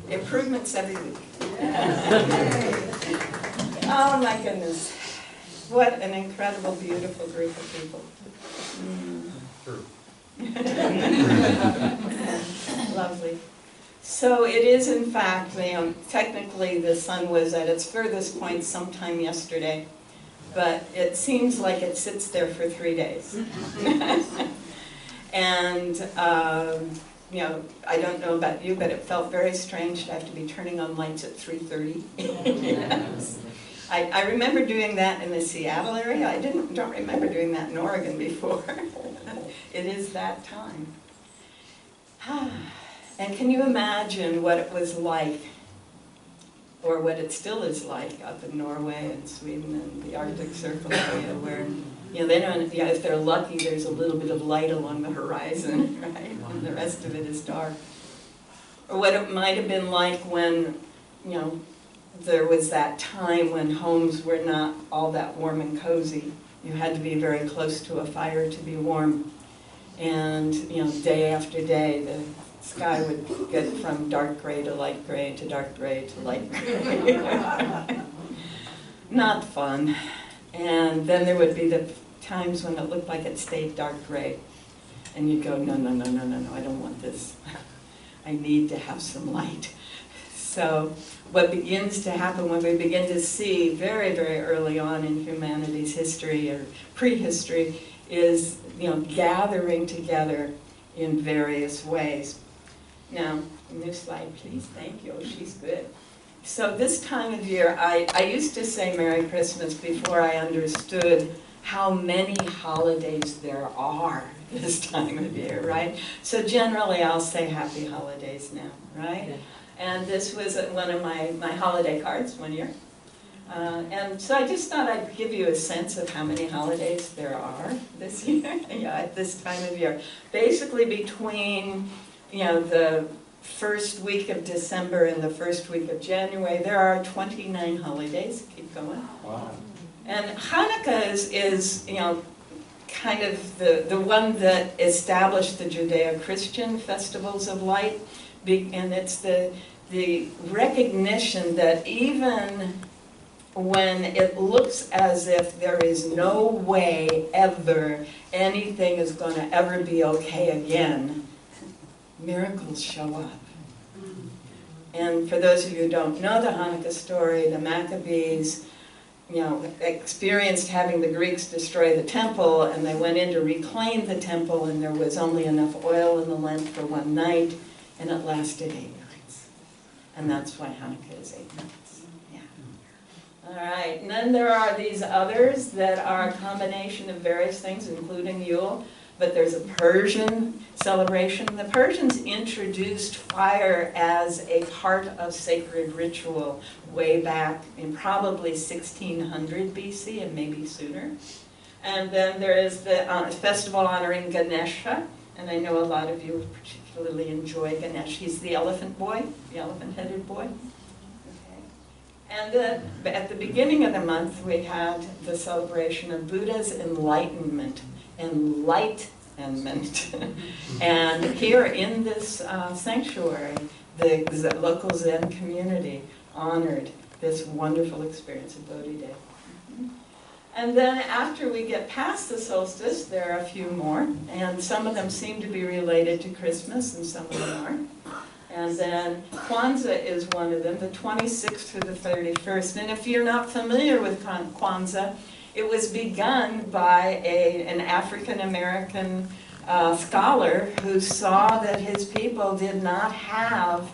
Improvements every week. Oh my goodness. What an incredible, beautiful group of people. True. Lovely. So it is, in fact, technically the sun was at its furthest point sometime yesterday, but it seems like it sits there for 3 days. And, you know, I don't know about you, but it felt very strange to have to be turning on lights at 3:30. Yes. I remember doing that in the Seattle area. I don't remember doing that in Oregon before. It is that time. And can you imagine what it was like, or what it still is like up in Norway and Sweden and the Arctic Circle area where, you know, they don't, yeah, if they're lucky, there's a little bit of light along the horizon, right? And the rest of it is dark. Or what it might have been like when, you know, there was that time when homes were not all that warm and cozy. You had to be very close to a fire to be warm. And, you know, day after day, the sky would get from dark gray to light gray to dark gray to light gray. Not fun. And then there would be the times when it looked like it stayed dark gray. And you'd go, no, no, no, no, no, no, I don't want this. I need to have some light. So what begins to happen when we begin to see very, very early on in humanity's history or prehistory is, you know, gathering together in various ways. Now, new slide, please. Thank you. Oh, she's good. So this time of year, I used to say Merry Christmas before I understood how many holidays there are this time of year, right? So generally, I'll say Happy Holidays now, right? Yeah. And this was one of my holiday cards one year. And so I just thought I'd give you a sense of how many holidays there are this year, yeah, at this time of year. Basically between, you know, the first week of December and the first week of January, there are 29 holidays. Keep going. Wow. And Hanukkah is, you know, kind of the one that established the Judeo-Christian festivals of light. And it's the recognition that even when it looks as if there is no way ever anything is going to ever be okay again, miracles show up. And for those of you who don't know the Hanukkah story, the Maccabees, you know, experienced having the Greeks destroy the temple, and they went in to reclaim the temple, and there was only enough oil in the lamp for one night, and it lasted 8 nights. And that's why Hanukkah is 8 nights. Yeah. All right, and then there are these others that are a combination of various things, including Yule, but there's a Persian celebration. The Persians introduced fire as a part of sacred ritual way back in probably 1600 BC and maybe sooner. And then there is the festival honoring Ganesha, and I know a lot of you particularly enjoy Ganesh. He's the elephant boy, the elephant-headed boy. Okay. And then at the beginning of the month, we had the celebration of Buddha's enlightenment. Enlightenment. And here in this sanctuary, the local Zen community honored this wonderful experience of Bodhi Day. And then after we get past the solstice, there are a few more, and some of them seem to be related to Christmas, and some of them aren't. And then Kwanzaa is one of them, the 26th through the 31st. And if you're not familiar with Kwanzaa, it was begun by an African-American scholar who saw that his people did not have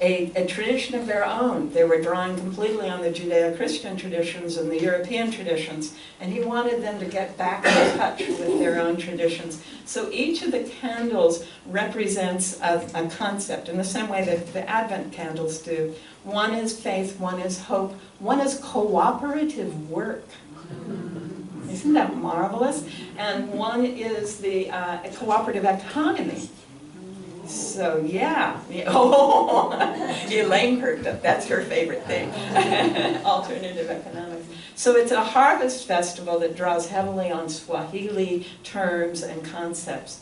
a tradition of their own. They were drawing completely on the Judeo-Christian traditions and the European traditions, and he wanted them to get back in touch with their own traditions. So each of the candles represents a concept in the same way that the Advent candles do. One is faith, one is hope, one is cooperative work. Isn't that marvelous? And one is the cooperative economy. So yeah, oh, Elaine perked up. That's her favorite thing, alternative economics. So it's a harvest festival that draws heavily on Swahili terms and concepts.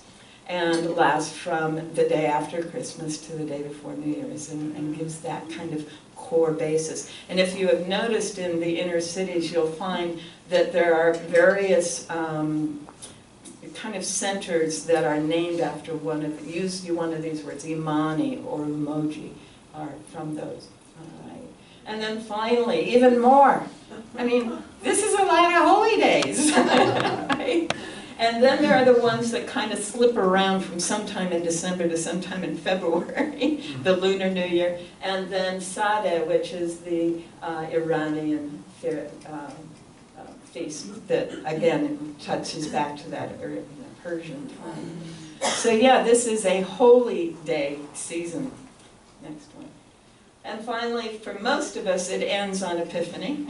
and lasts from the day after Christmas to the day before New Year's, and gives that kind of core basis. And if you have noticed in the inner cities, you'll find that there are various kind of centers that are named after one of these words. Imani or Umoji are from those. All right. And then finally, even more. I mean, this is a lot of holy days. Right? And then there are the ones that kind of slip around from sometime in December to sometime in February, the Lunar New Year. And then Sadeh, which is the Iranian feast that, again, touches back to that Persian time. So yeah, this is a holy day season. Next one. And finally, for most of us, it ends on Epiphany.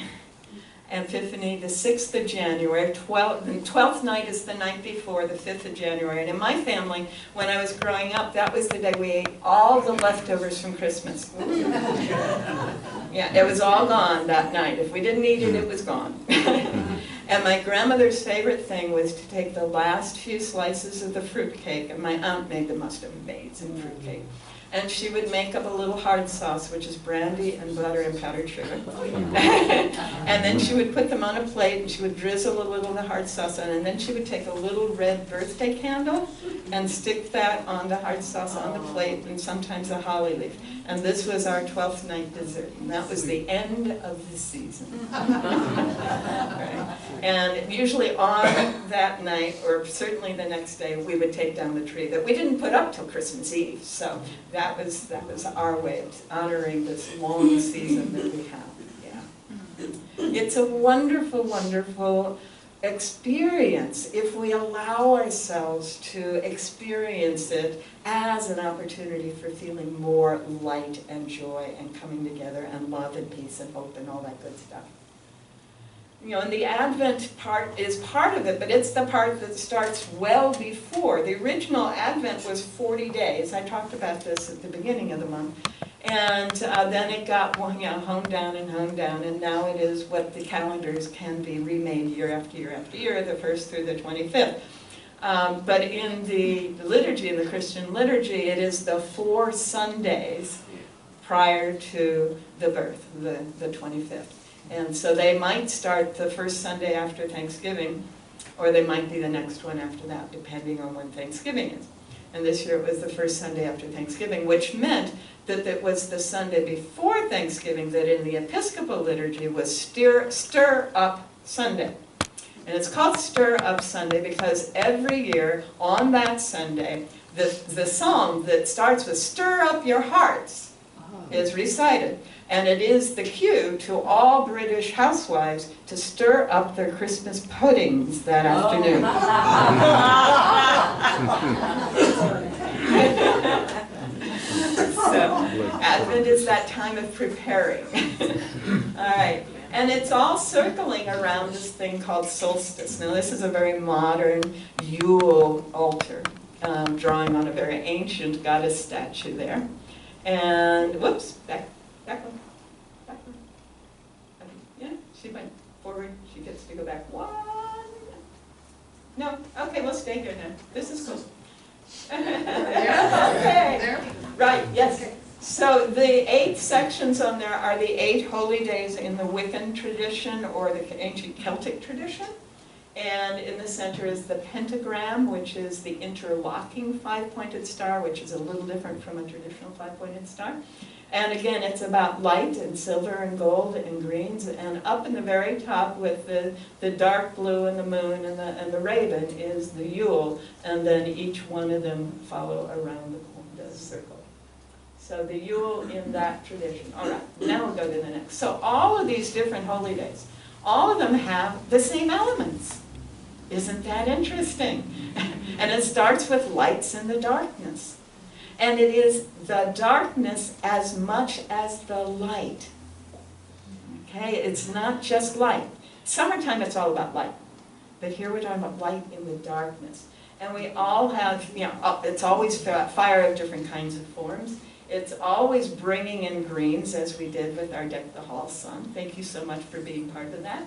Epiphany, the 6th of January, the 12th night is the night before, the 5th of January. And in my family, when I was growing up, that was the day we ate all the leftovers from Christmas. Yeah, it was all gone that night. If we didn't eat it, it was gone. And my grandmother's favorite thing was to take the last few slices of the fruitcake, and my aunt made the most amazing fruitcake. And she would make up a little hard sauce, which is brandy and butter and powdered sugar. And then she would put them on a plate, and she would drizzle a little of the hard sauce on, and then she would take a little red birthday candle and stick that on the hard sauce on the plate, and sometimes a holly leaf. And this was our 12th night dessert, and that was the end of the season. Right. And usually on that night, or certainly the next day, we would take down the tree that we didn't put up till Christmas Eve. So that was our way of honoring this long season that we have. Yeah. It's a wonderful, wonderful experience if we allow ourselves to experience it as an opportunity for feeling more light and joy and coming together and love and peace and hope and all that good stuff. You know, and the Advent part is part of it, but it's the part that starts well before. The original Advent was 40 days. I talked about this at the beginning of the month. And then it got honed down, and now it is what the calendars can be remade year after year after year, the 1st through the 25th. But in the liturgy, in the Christian liturgy, it is the 4 Sundays prior to the birth, the 25th. And so they might start the first Sunday after Thanksgiving, or they might be the next one after that, depending on when Thanksgiving is. And this year it was the first Sunday after Thanksgiving, which meant that it was the Sunday before Thanksgiving that in the Episcopal liturgy was Stir Up Sunday. And it's called Stir Up Sunday because every year on that Sunday, the psalm that starts with Stir Up Your Hearts is recited. And it is the cue to all British housewives to stir up their Christmas puddings that afternoon. So, Advent is that time of preparing. All right. And it's all circling around this thing called Solstice. Now, this is a very modern Yule altar, drawing on a very ancient goddess statue there. And, whoops, back one. Yeah, she went forward. She gets to go back one. No, okay, we'll stay here now. This is cool. Okay. Right, yes. So the 8 sections on there are the 8 holy days in the Wiccan tradition or the ancient Celtic tradition. And in the center is the pentagram, which is the interlocking 5-pointed star, which is a little different from a traditional 5-pointed star. And again, it's about light and silver and gold and greens. And up in the very top with the dark blue and the moon and the raven is the Yule. And then each one of them follow around the circle. So the Yule in that tradition. All right, now we'll go to the next. So all of these different holy days, all of them have the same elements. Isn't that interesting? And it starts with lights in the darkness. And it is the darkness as much as the light. Okay, it's not just light. Summertime, it's all about light. But here we're talking about light in the darkness. And we all have, it's always fire of different kinds of forms. It's always bringing in greens, as we did with our Deck the Hall sun. Thank you so much for being part of that.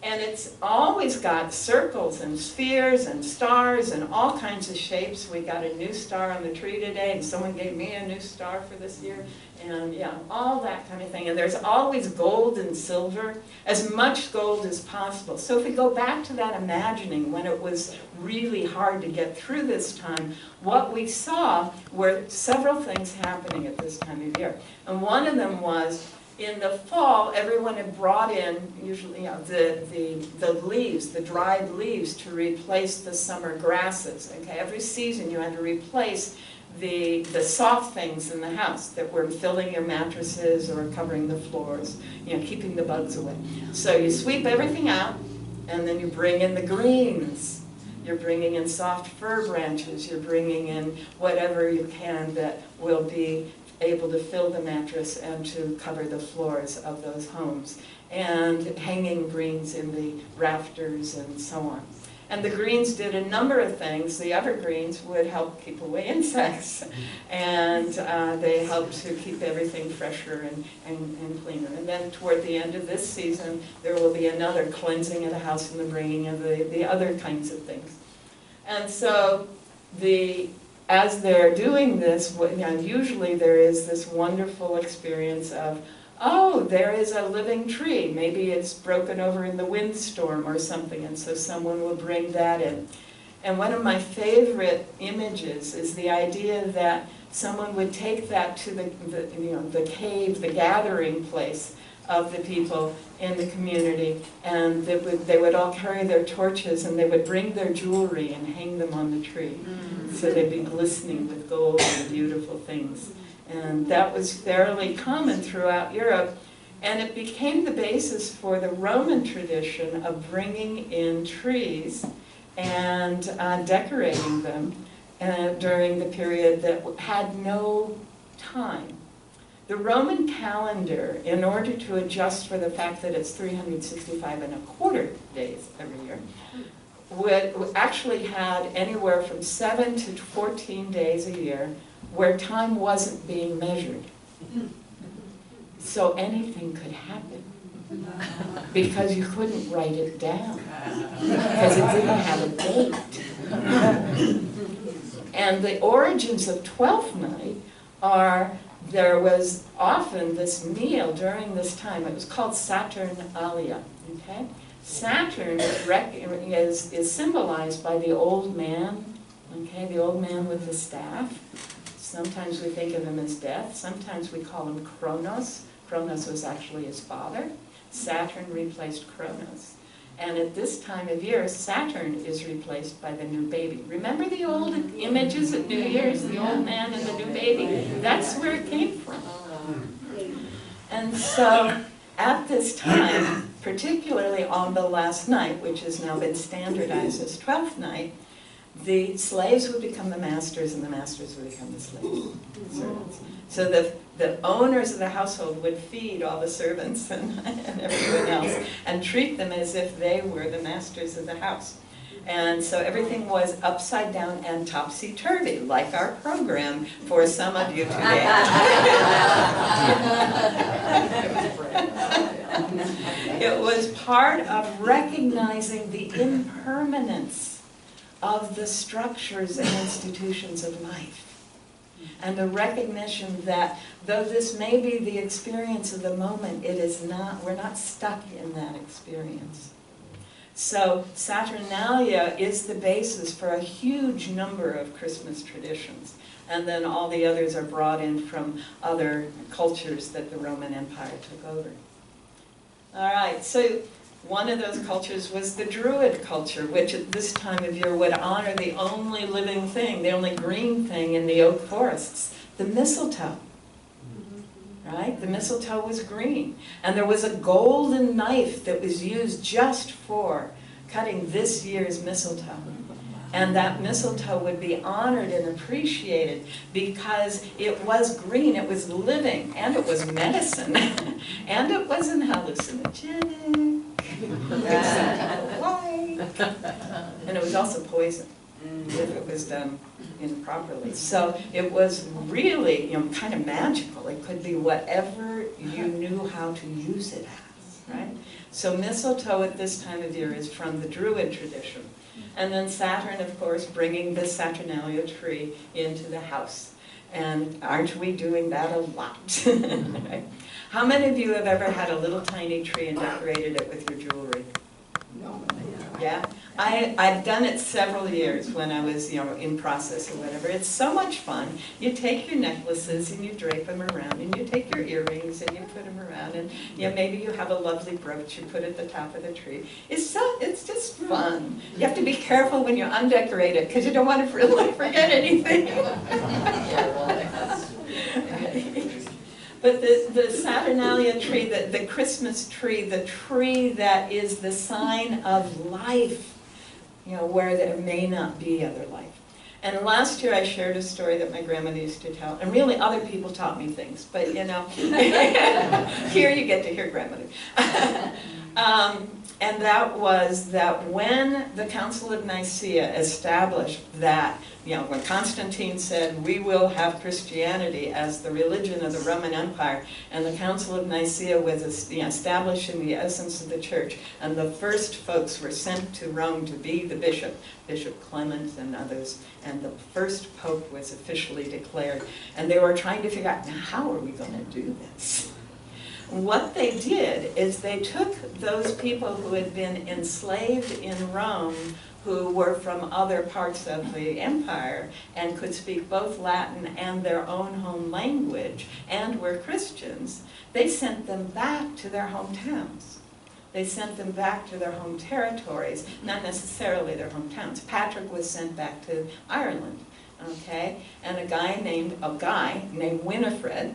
And it's always got circles and spheres and stars and all kinds of shapes. We got a new star on the tree today, and someone gave me a new star for this year. And yeah, all that kind of thing. And there's always gold and silver, as much gold as possible. So if we go back to that imagining when it was really hard to get through this time, what we saw were several things happening at this time of year. And one of them was, in the fall, everyone had brought in, usually, the leaves, the dried leaves, to replace the summer grasses. Okay, every season you had to replace the soft things in the house that were filling your mattresses or covering the floors, keeping the bugs away. So you sweep everything out, and then you bring in the greens. You're bringing in soft fir branches. You're bringing in whatever you can that will be able to fill the mattress and to cover the floors of those homes, and hanging greens in the rafters and so on. And the greens did a number of things. The evergreens would help keep away insects, and they helped to keep everything fresher and cleaner. And then toward the end of this season, there will be another cleansing of the house and the bringing of the other kinds of things. And so as they're doing this, usually there is this wonderful experience of, oh, there is a living tree. Maybe it's broken over in the windstorm or something, and so someone will bring that in. And one of my favorite images is the idea that someone would take that to the cave, the gathering place of the people in the community, and they would all carry their torches, and they would bring their jewelry and hang them on the tree. So they'd be glistening with gold and beautiful things. And that was fairly common throughout Europe. And it became the basis for the Roman tradition of bringing in trees and decorating them during the period that had no time. The Roman calendar, in order to adjust for the fact that it's 365¼ days every year, actually had anywhere from 7 to 14 days a year where time wasn't being measured. So anything could happen, because you couldn't write it down, because it didn't have a date. And the origins of Twelfth Night are, there was often this meal during this time. It was called Saturnalia. Okay? Saturn is symbolized by the old man, okay, the old man with the staff. Sometimes we think of him as death. Sometimes we call him Kronos. Kronos was actually his father. Saturn replaced Kronos. And at this time of year, Saturn is replaced by the new baby. Remember the old images at New Year's, the old man and the new baby? That's where it came from. And so at this time, particularly on the last night, which has now been standardized as 12th night, the slaves would become the masters and the masters would become the slaves. So the owners of the household would feed all the servants and everyone else and treat them as if they were the masters of the house. And so everything was upside down and topsy-turvy, like our program for some of you today. It was part of recognizing the impermanence of the structures and institutions of life. And a recognition that though this may be the experience of the moment, it is not, we're not stuck in that experience. So Saturnalia is the basis for a huge number of Christmas traditions. And then all the others are brought in from other cultures that the Roman Empire took over. All right, so one of those cultures was the Druid culture, which at this time of year would honor the only living thing, the only green thing in the oak forests, the mistletoe. Right? The mistletoe was green. And there was a golden knife that was used just for cutting this year's mistletoe. And that mistletoe would be honored and appreciated because it was green, it was living, and it was medicine, and it wasn't hallucinogenic. And it was also poison if it was done improperly. So it was really, kind of magical. It could be whatever you knew how to use it as, right? So mistletoe at this time of year is from the Druid tradition. And then Saturn, of course, bringing the Saturnalia tree into the house. And aren't we doing that a lot? Right? How many of you have ever had a little tiny tree and decorated it with your jewelry? No. Yeah? I've done it several years when I was, in process or whatever. It's so much fun. You take your necklaces and you drape them around, and you take your earrings and you put them around, and maybe you have a lovely brooch you put at the top of the tree. It's just fun. You have to be careful when you undecorate it because you don't want to really forget anything. But the Saturnalia tree, the Christmas tree, the tree that is the sign of life, where there may not be other life. And last year I shared a story that my grandmother used to tell, and really other people taught me things, but here you get to hear grandmother. And that was that when the Council of Nicaea established that, when Constantine said, we will have Christianity as the religion of the Roman Empire, and the Council of Nicaea was establishing the essence of the church, and the first folks were sent to Rome to be the bishop, Bishop Clement and others, and the first pope was officially declared, and they were trying to figure out, now how are we going to do this? What they did is they took those people who had been enslaved in Rome, who were from other parts of the empire and could speak both Latin and their own home language and were Christians. They sent them back to their hometowns. They sent them back to their home territories, not necessarily their hometowns. Patrick was sent back to Ireland. Okay, and a guy named Winifred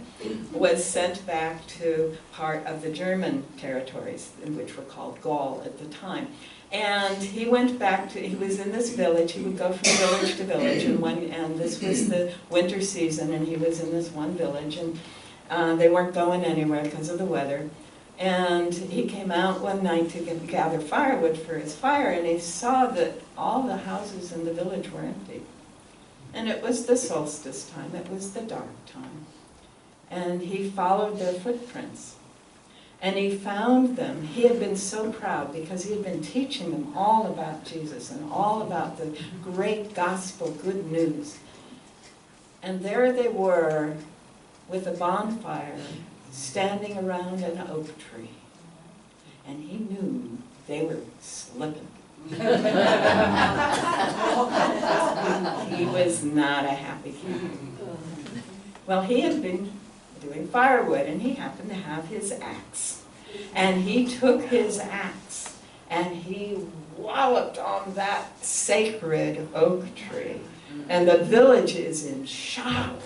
was sent back to part of the German territories, which were called Gaul at the time. And he went back to, he was in this village, he would go from village to village, and this was the winter season, and he was in this one village, and they weren't going anywhere because of the weather. And he came out one night to gather firewood for his fire, and he saw that all the houses in the village were empty. And it was the solstice time, it was the dark time. And he followed their footprints. And he found them. He had been so proud because he had been teaching them all about Jesus and all about the great gospel good news. And there they were with a bonfire standing around an oak tree. And he knew they were slipping. He was not a happy king. Well, he had been doing firewood, and he happened to have his axe. And he took his axe, and he walloped on that sacred oak tree. And the village is in shock.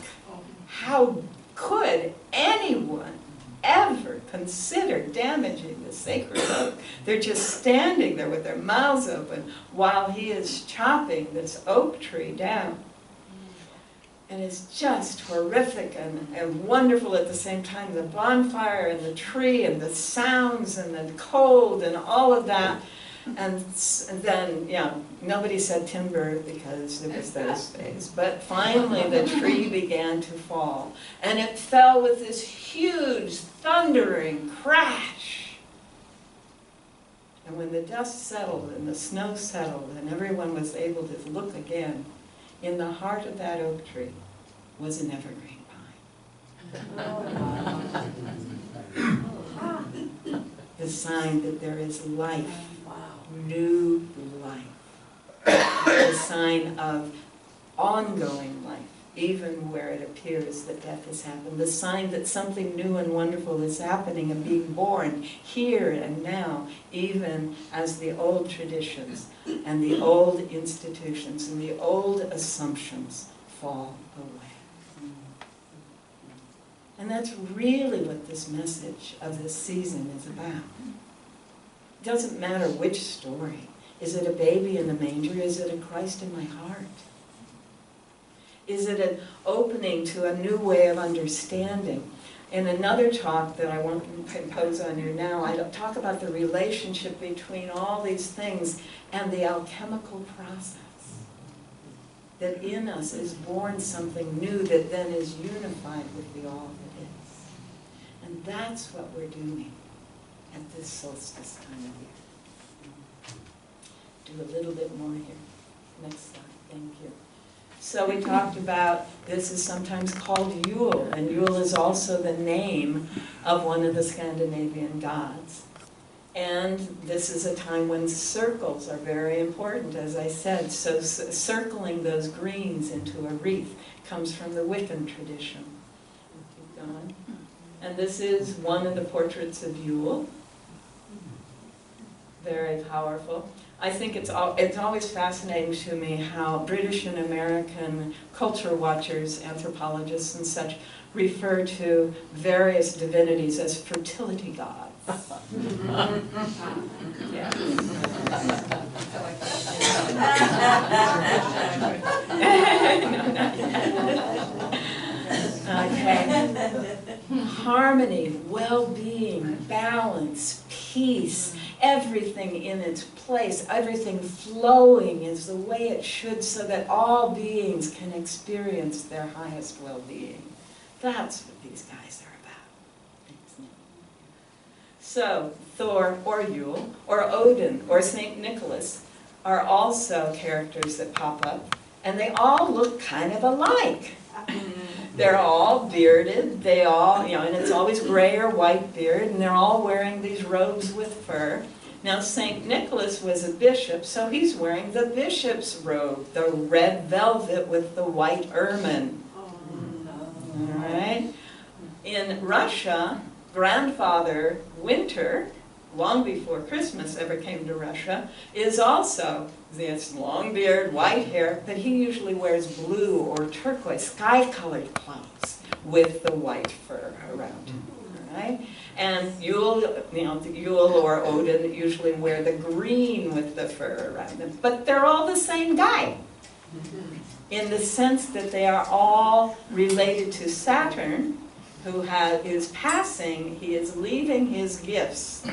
How could anyone ever consider damaging the sacred oak? They're just standing there with their mouths open while he is chopping this oak tree down. And it's just horrific and wonderful at the same time. The bonfire and the tree and the sounds and the cold and all of that. And then, nobody said timber because it was those days. But finally the tree began to fall. And it fell with this huge thundering crash. And when the dust settled and the snow settled and everyone was able to look again, in the heart of that oak tree was an evergreen pine. The sign that there is life. New life. The sign of ongoing life, even where it appears that death has happened. The sign that something new and wonderful is happening and being born here and now, even as the old traditions and the old institutions and the old assumptions fall away. And that's really what this message of this season is about. It doesn't matter which story. Is it a baby in the manger? Is it a Christ in my heart? Is it an opening to a new way of understanding? In another talk that I won't impose on you now, I talk about the relationship between all these things and the alchemical process. That in us is born something new that then is unified with the all that is. And that's what we're doing. at this solstice time of year. Do a little bit more here. Next slide, thank you. So we talked about, this is sometimes called Yule, and Yule is also the name of one of the Scandinavian gods. And this is a time when circles are very important, as I said. So circling those greens into a wreath comes from the Wiccan tradition. Keep going. And this is one of the portraits of Yule. Very powerful. I think it's always fascinating to me how British and American culture watchers, anthropologists and such, refer to various divinities as fertility gods. Yeah. Okay. Harmony, well-being, balance, peace, everything in its place, everything flowing is the way it should so that all beings can experience their highest well-being. That's what these guys are about. So, Thor or Yule, or Odin, or St. Nicholas are also characters that pop up, and they all look kind of alike. They're all bearded, they all, and it's always gray or white beard, and they're all wearing these robes with fur. Now, St. Nicholas was a bishop, so he's wearing the bishop's robe, the red velvet with the white ermine. All right? In Russia, Grandfather Winter, long before Christmas ever came to Russia, is also this long beard, white hair, but he usually wears blue or turquoise, sky-colored clothes with the white fur around him. All right? And Yule, Yule or Odin usually wear the green with the fur around them, but they're all the same guy, in the sense that they are all related to Saturn, who is passing, he is leaving his gifts,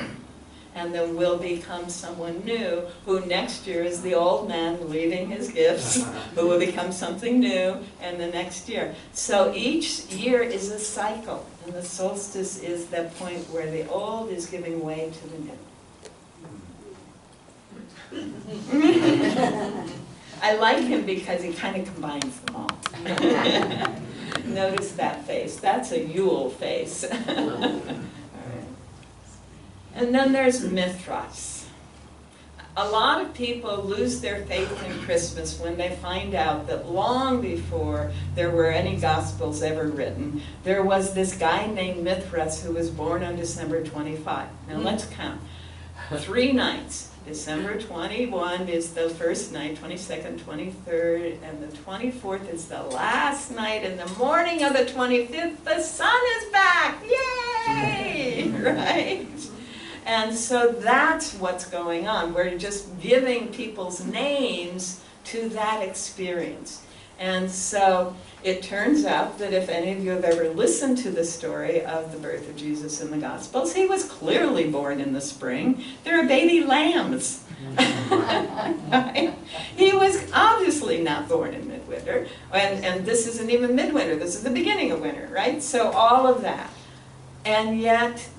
and then will become someone new, who next year is the old man leaving his gifts, who will become something new, and the next year. So each year is a cycle, and the solstice is the point where the old is giving way to the new. I like him because he kind of combines them all. Notice that face. That's a Yule face. And then there's Mithras. A lot of people lose their faith in Christmas when they find out that long before there were any Gospels ever written, there was this guy named Mithras who was born on December 25. Now let's count. 3 nights. December 21 is the first night, 22nd, 23rd, and the 24th is the last night. In the morning of the 25th, the sun is back! Yay! Right? And so that's what's going on. We're just giving people's names to that experience. And so it turns out that if any of you have ever listened to the story of the birth of Jesus in the Gospels, he was clearly born in the spring. There are baby lambs. Right? He was obviously not born in midwinter. And this isn't even midwinter. This is the beginning of winter, right? So all of that. And yet,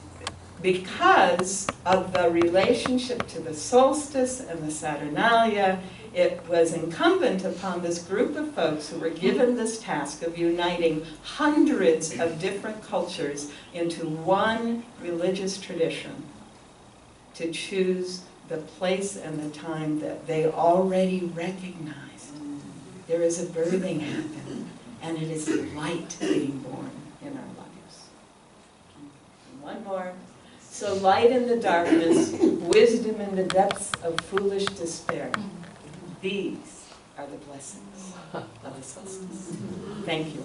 because of the relationship to the solstice and the Saturnalia, it was incumbent upon this group of folks who were given this task of uniting hundreds of different cultures into one religious tradition to choose the place and the time that they already recognized. There is a birthing happening, and it is light being born in our lives. And one more. So light in the darkness, wisdom in the depths of foolish despair. These are the blessings of the solstice. Thank you.